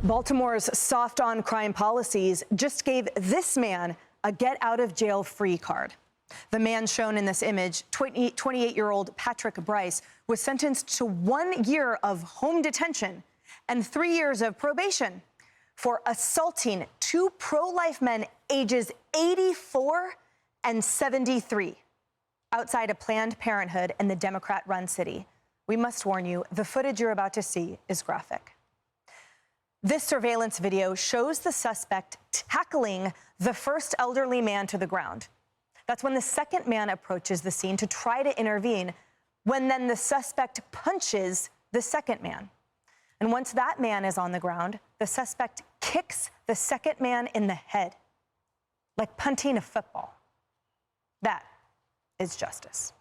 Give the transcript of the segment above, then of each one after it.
Baltimore's soft on crime policies just gave this man a get out of jail free card. The man shown in this image, 28-year-old Patrick Bryce, was sentenced to 1 year of home detention and 3 years of probation for assaulting two pro-life men ages 84 and 73 outside a Planned Parenthood in the Democrat-run city. We must warn you, the footage you're about to see is graphic. This surveillance video shows the suspect tackling the first elderly man to the ground. That's when the second man approaches the scene to try to intervene, when then the suspect punches the second man. And once that man is on the ground, the suspect kicks the second man in the head, like punting a football. That is justice.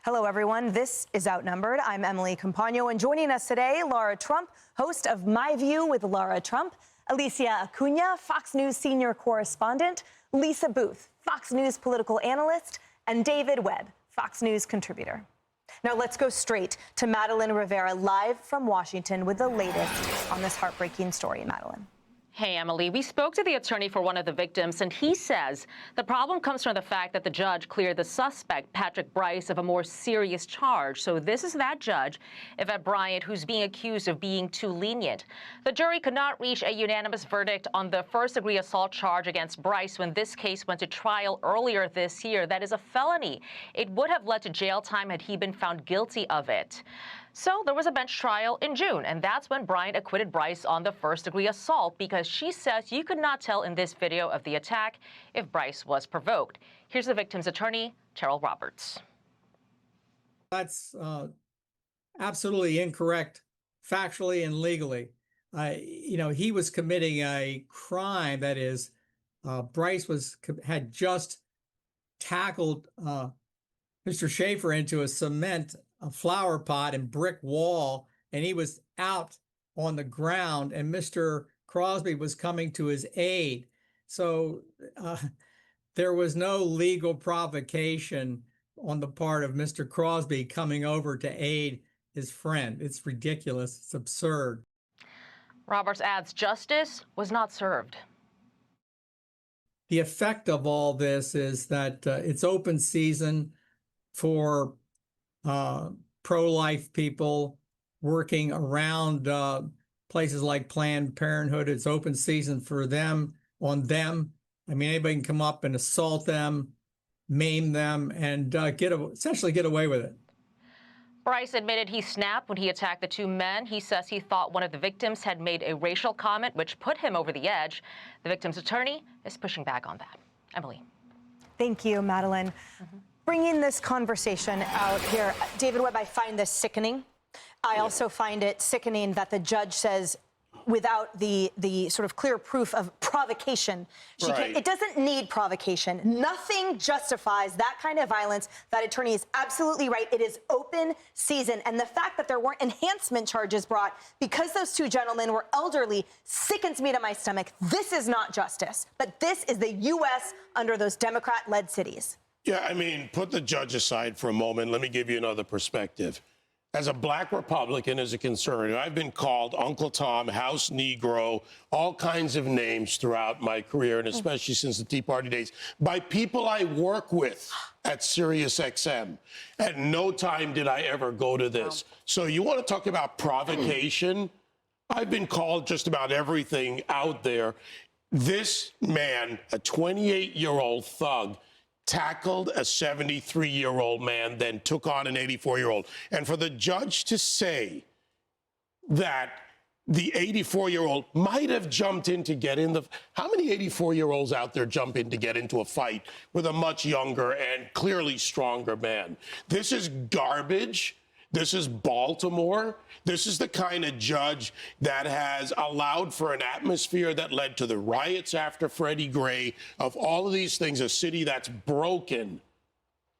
Hello, everyone. This is Outnumbered. I'm Emily Campagno, and joining us today, Laura Trump, host of My View with Laura Trump, Alicia Acuna, Fox News senior correspondent, Lisa Booth, Fox News political analyst, and David Webb, Fox News contributor. Now let's go straight to Madeleine Rivera, live from Washington, with the latest on this heartbreaking story. Madeleine. Hey, Emily, we spoke to the attorney for one of the victims, and he says the problem comes from the fact that the judge cleared the suspect, Patrick Bryce, of a more serious charge. So this is that judge, Yvette Bryant, who's being accused of being too lenient. The jury could not reach a unanimous verdict on the first-degree assault charge against Bryce when this case went to trial earlier this year. That is a felony. It would have led to jail time had he been found guilty of it. So there was a bench trial in June, and that's when Bryant acquitted Bryce on the first-degree assault because she says you could not tell in this video of the attack if Bryce was provoked. Here's the victim's attorney, Terrell Roberts. That's absolutely incorrect, factually and legally. He was committing a crime. That is, Bryce had just tackled Mr. Schaefer into a flower pot and brick wall, and he was out on the ground, and Mr. Crosby was coming to his aid. So there was no legal provocation on the part of Mr. Crosby coming over to aid his friend. It's ridiculous. It's absurd. Roberts adds justice was not served. The effect of all this is that it's open season for pro-life people working around places like Planned Parenthood. It's open season for them, on them. I mean, anybody can come up and assault them, maim them, and essentially get away with it. Bryce admitted he snapped when he attacked the two men. He says he thought one of the victims had made a racial comment, which put him over the edge. The victim's attorney is pushing back on that. Emily. Thank you, Madeleine. Bringing this conversation out here, David Webb, I find this sickening. I also find it sickening that the judge says, without the sort of clear proof of provocation, it doesn't need provocation. Nothing justifies that kind of violence. That attorney is absolutely right. It is open season. And the fact that there weren't enhancement charges brought because those two gentlemen were elderly sickens me to my stomach. This is not justice, but this is the U.S. under those Democrat-led cities. Yeah, I mean, put the judge aside for a moment. Let me give you another perspective. As a black Republican, as a conservative, I've been called Uncle Tom, House Negro, all kinds of names throughout my career, and especially since the Tea Party days, by people I work with at SiriusXM. At no time did I ever go to this. So you want to talk about provocation? I've been called just about everything out there. This man, a 28-year-old thug, tackled a 73-year-old man, then took on an 84-year-old. And for the judge to say that the 84-year-old might have jumped in to get in the... How many 84-year-olds out there jump in to get into a fight with a much younger and clearly stronger man? This is garbage. This is Baltimore. This is the kind of judge that has allowed for an atmosphere that led to the riots after Freddie Gray, of all of these things, a city that's broken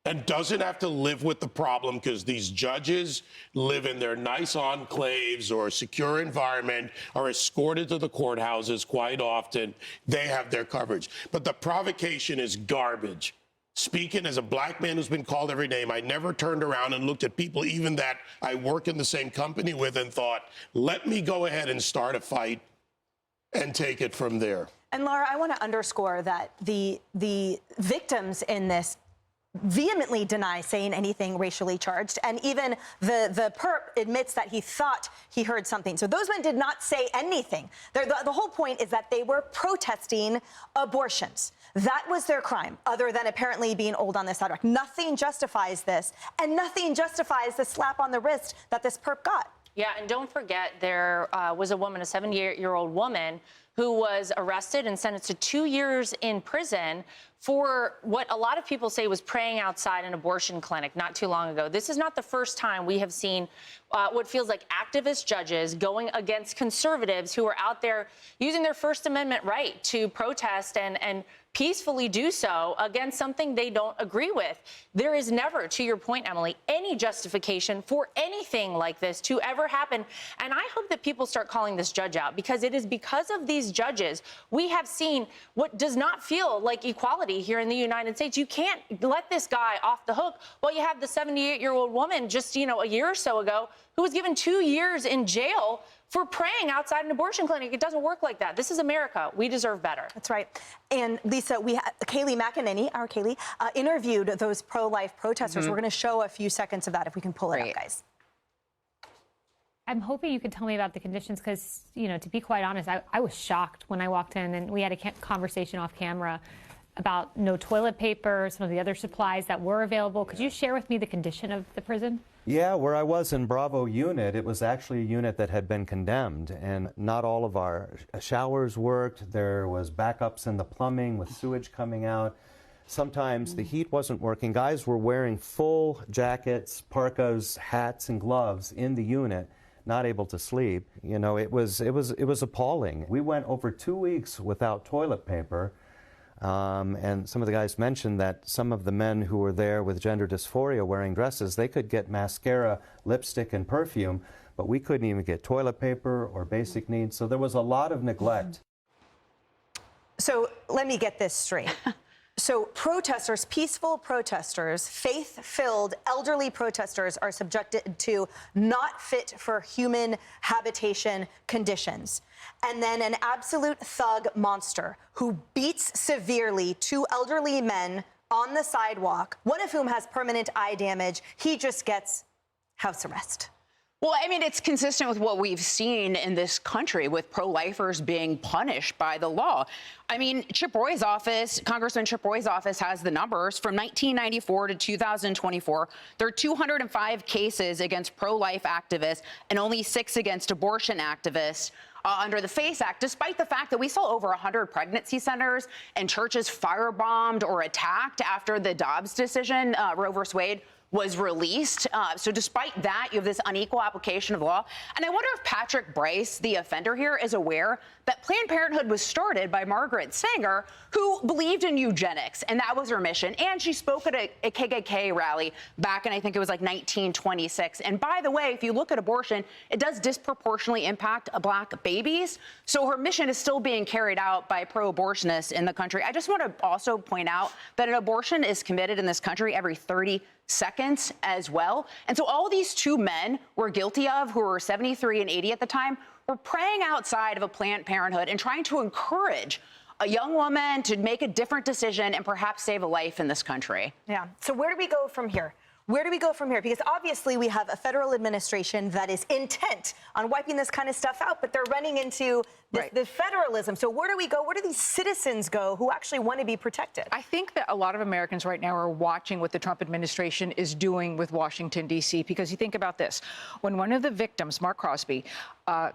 and doesn't have to live with the problem because these judges live in their nice enclaves or secure environment, are escorted to the courthouses quite often. They have their coverage. But the provocation is garbage. Speaking as a black man who's been called every name, I never turned around and looked at people even that I work in the same company with and thought, let me go ahead and start a fight and take it from there. And Laura, I want to underscore that the victims in this vehemently deny saying anything racially charged, and even the perp admits that he thought he heard something. So those men did not say anything. The whole point is that they were protesting abortions. That was their crime, other than apparently being old on the sidewalk. Nothing justifies this, and nothing justifies the slap on the wrist that this perp got. Yeah, and don't forget, there was a woman, a 78-year-old woman, who was arrested and sentenced to 2 years in prison for what a lot of people say was praying outside an abortion clinic not too long ago. This is not the first time we have seen what feels like activist judges going against conservatives who are out there using their First Amendment right to protest and peacefully do so against something they don't agree with. There is never, to your point, Emily, any justification for anything like this to ever happen. And I hope that people start calling this judge out, because it is because of these judges we have seen what does not feel like equality here in the United States. You can't let this guy off the hook while you have the 78-year-old woman just, a year or so ago who was given 2 years in jail for praying outside an abortion clinic. It doesn't work like that. This is America. We deserve better. That's right. And Lisa, Kayleigh McEnany, our Kayleigh, interviewed those pro-life protesters. We're going to show a few seconds of that if we can pull it up, guys. I'm hoping you could tell me about the conditions, because, to be quite honest, I was shocked when I walked in and we had a conversation off camera about no toilet paper, some of the other supplies that were available. Could you share with me the condition of the prison? Yeah, where I was in Bravo unit, it was actually a unit that had been condemned, and not all of our showers worked. There was backups in the plumbing with sewage coming out. Sometimes the heat wasn't working. Guys were wearing full jackets, parkas, hats, and gloves in the unit, not able to sleep. It was appalling. We went over 2 weeks without toilet paper. And some of the guys mentioned that some of the men who were there with gender dysphoria wearing dresses, they could get mascara, lipstick, and perfume, but we couldn't even get toilet paper or basic needs. So there was a lot of neglect. So let me get this straight. So protesters, peaceful protesters, faith-filled elderly protesters are subjected to not fit for human habitation conditions. And then an absolute thug monster who beats severely 2 elderly men on the sidewalk, one of whom has permanent eye damage, he just gets house arrest. Well, I mean, it's consistent with what we've seen in this country with pro-lifers being punished by the law. I mean, Congressman Chip Roy's office has the numbers. From 1994 to 2024, there are 205 cases against pro-life activists and only 6 against abortion activists under the FACE Act, despite the fact that we saw over 100 pregnancy centers and churches firebombed or attacked after the Dobbs decision, Roe v. Wade, was released. So despite that, you have this unequal application of law. And I wonder if Patrick Bryce, the offender here, is aware that Planned Parenthood was started by Margaret Sanger, who believed in eugenics, and that was her mission. And she spoke at a KKK rally back in, I think it was like 1926. And by the way, if you look at abortion, it does disproportionately impact Black babies. So her mission is still being carried out by pro-abortionists in the country. I just want to also point out that an abortion is committed in this country every 30 seconds as well. And so all these 2 men were guilty of, who were 73 and 80 at the time, were praying outside of a Planned Parenthood and trying to encourage a young woman to make a different decision and perhaps save a life in this country. Yeah. So where do we go from here? Where do we go from here? Because obviously we have a federal administration that is intent on wiping this kind of stuff out, but they're running into the federalism. So where do we go? Where do these citizens go who actually want to be protected? I think that a lot of Americans right now are watching what the Trump administration is doing with Washington, D.C., because you think about this. When one of the victims, Mark Crosby,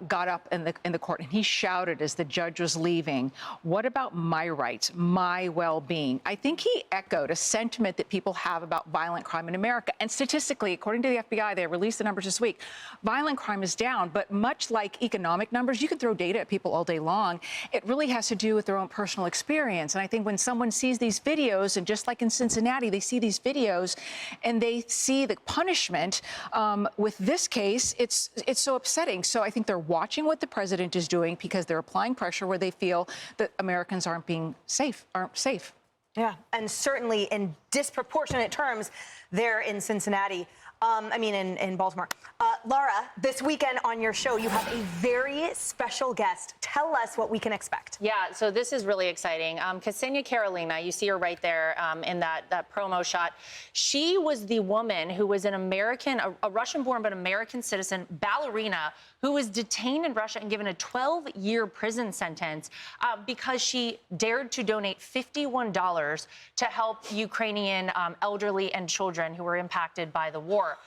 got up in the court and he shouted as the judge was leaving, "What about my rights, my well-being?" I think he echoed a sentiment that people have about violent crime in America. And statistically, according to the FBI, they released the numbers this week, violent crime is down. But much like economic numbers, you can throw data at people all day long. It really has to do with their own personal experience. And I think when someone sees these videos, and just like in Cincinnati, they see these videos and they see the punishment with this case, it's so upsetting. So I think they're watching what the president is doing because they're applying pressure where they feel that Americans aren't safe. Yeah, and certainly in disproportionate terms there in Cincinnati. in Baltimore. Laura, this weekend on your show, you have a very special guest. Tell us what we can expect. Yeah, so this is really exciting. Ksenia Carolina, you see her right there in that promo shot. She was the woman who was an American, a Russian-born but American citizen ballerina who was detained in Russia and given a 12-year prison sentence because she dared to donate $51 to help Ukrainian elderly and children who were impacted by the war.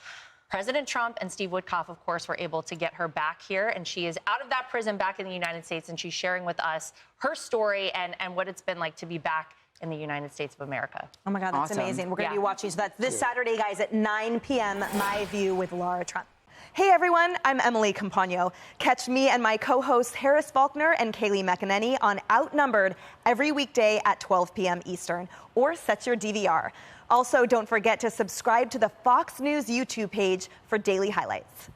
President Trump and Steve Witkoff, of course, were able to get her back here, and she is out of that prison back in the United States, and she's sharing with us her story and what it's been like to be back in the United States of America. Oh, my God, that's Awesome. amazing. We're going to be watching. So that's this Saturday, guys, at 9 p.m., My View with Laura Trump. Hey, everyone, I'm Emily Campagno. Catch me and my co-hosts Harris Faulkner and Kaylee McEnany on Outnumbered every weekday at 12 p.m. Eastern, or set your DVR. Also, don't forget to subscribe to the Fox News YouTube page for daily highlights.